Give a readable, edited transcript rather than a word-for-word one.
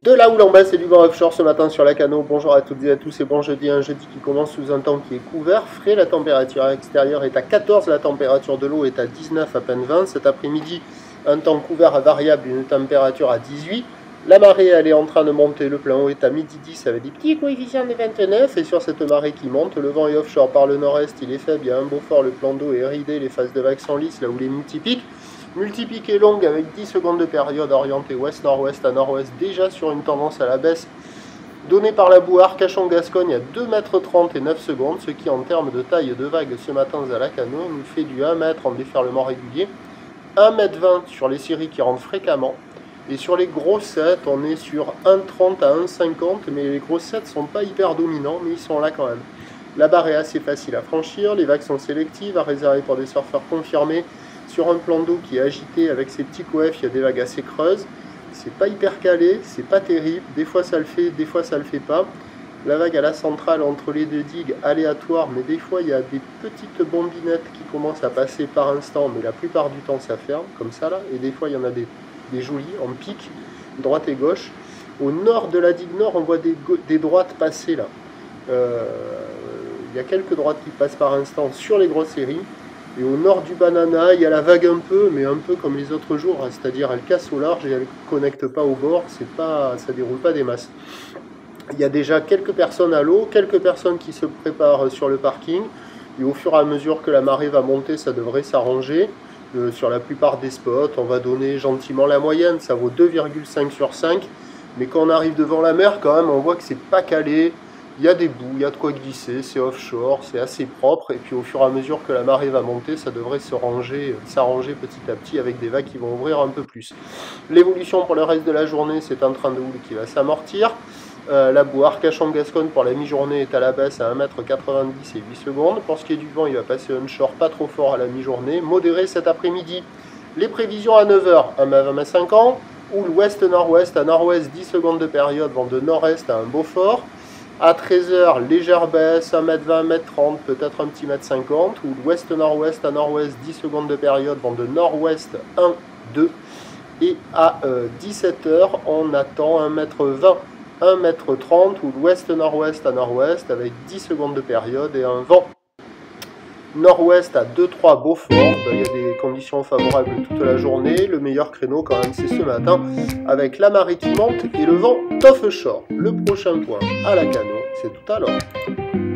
De la houle en baisse et du vent offshore ce matin sur la Cano. Bonjour à toutes et à tous et bon jeudi. Un jeudi qui commence sous un temps qui est couvert, frais. La température extérieure est à 14, la température de l'eau est à 19, à peine 20. Cet après-midi, un temps couvert à variable, une température à 18. La marée, elle est en train de monter. Le plein haut est à midi 10 avec des petits coefficients de 29. Et sur cette marée qui monte, le vent est offshore par le nord-est, il est faible. Il y a un beau fort, le plan d'eau est ridé, les phases de vagues sont lisses, là où les multipiques. Multipique est longue avec 10 secondes de période orientée ouest-nord-ouest à nord-ouest, déjà sur une tendance à la baisse donnée par la boue Arcachon-Gascogne à 2,30 m et 9 secondes, ce qui en termes de taille de vague ce matin à la Cano nous fait du 1 m en déferlement régulier, 1,20 m sur les séries qui rentrent fréquemment, et sur les gros sets on est sur 1,30 à 1,50, mais les gros sets ne sont pas hyper dominants, mais ils sont là quand même. La barre est assez facile à franchir, les vagues sont sélectives, à réserver pour des surfeurs confirmés. Sur un plan d'eau qui est agité avec ses petits coefs, il y a des vagues assez creuses. C'est pas hyper calé, c'est pas terrible. Des fois ça le fait, des fois ça le fait pas. La vague à la centrale entre les deux digues, aléatoire, mais des fois il y a des petites bombinettes qui commencent à passer par instant, mais la plupart du temps ça ferme, comme ça là. Et des fois il y en a des jolies en pic, droite et gauche. Au nord de la digue nord, on voit des droites passer là. Il y a quelques droites qui passent par instant sur les grosses séries. Et au nord du Banana, il y a la vague un peu, mais un peu comme les autres jours, hein, c'est-à-dire elle casse au large et elle ne connecte pas au bord, ça déroule pas des masses. Il y a déjà quelques personnes à l'eau, quelques personnes qui se préparent sur le parking, et au fur et à mesure que la marée va monter, ça devrait s'arranger. Sur la plupart des spots, on va donner gentiment la moyenne, ça vaut 2,5 sur 5, mais quand on arrive devant la mer, quand même, on voit que c'est pas calé. Il y a des boues, il y a de quoi glisser, c'est offshore, c'est assez propre, et puis au fur et à mesure que la marée va monter, ça devrait s'arranger petit à petit avec des vagues qui vont ouvrir un peu plus. L'évolution pour le reste de la journée, c'est un train de houle qui va s'amortir. La boue Arcachon-Gascogne pour la mi-journée est à la baisse à 1,90 m et 8 secondes. Pour ce qui est du vent, il va passer onshore pas trop fort à la mi-journée, modéré cet après-midi. Les prévisions à 9 h, 1,20 m 50, houle ouest-nord-ouest à nord-ouest, 10 secondes de période, vent de nord-est à un beau fort. À 13 h, légère baisse, 1,20 m, 1,30 m, peut-être un petit 1,50 m, ou l'ouest-nord-ouest à nord-ouest, 10 secondes de période, vent de nord-ouest 1, 2. Et à 17 h, on attend 1,20 m, 1,30 m, ou l'ouest-nord-ouest à nord-ouest, avec 10 secondes de période et un vent nord-ouest à 2-3 Beaufort. Il y a des conditions favorables toute la journée. Le meilleur créneau quand même c'est ce matin avec la marée qui monte et le vent offshore. Le prochain point à la Cano, c'est tout à l'heure.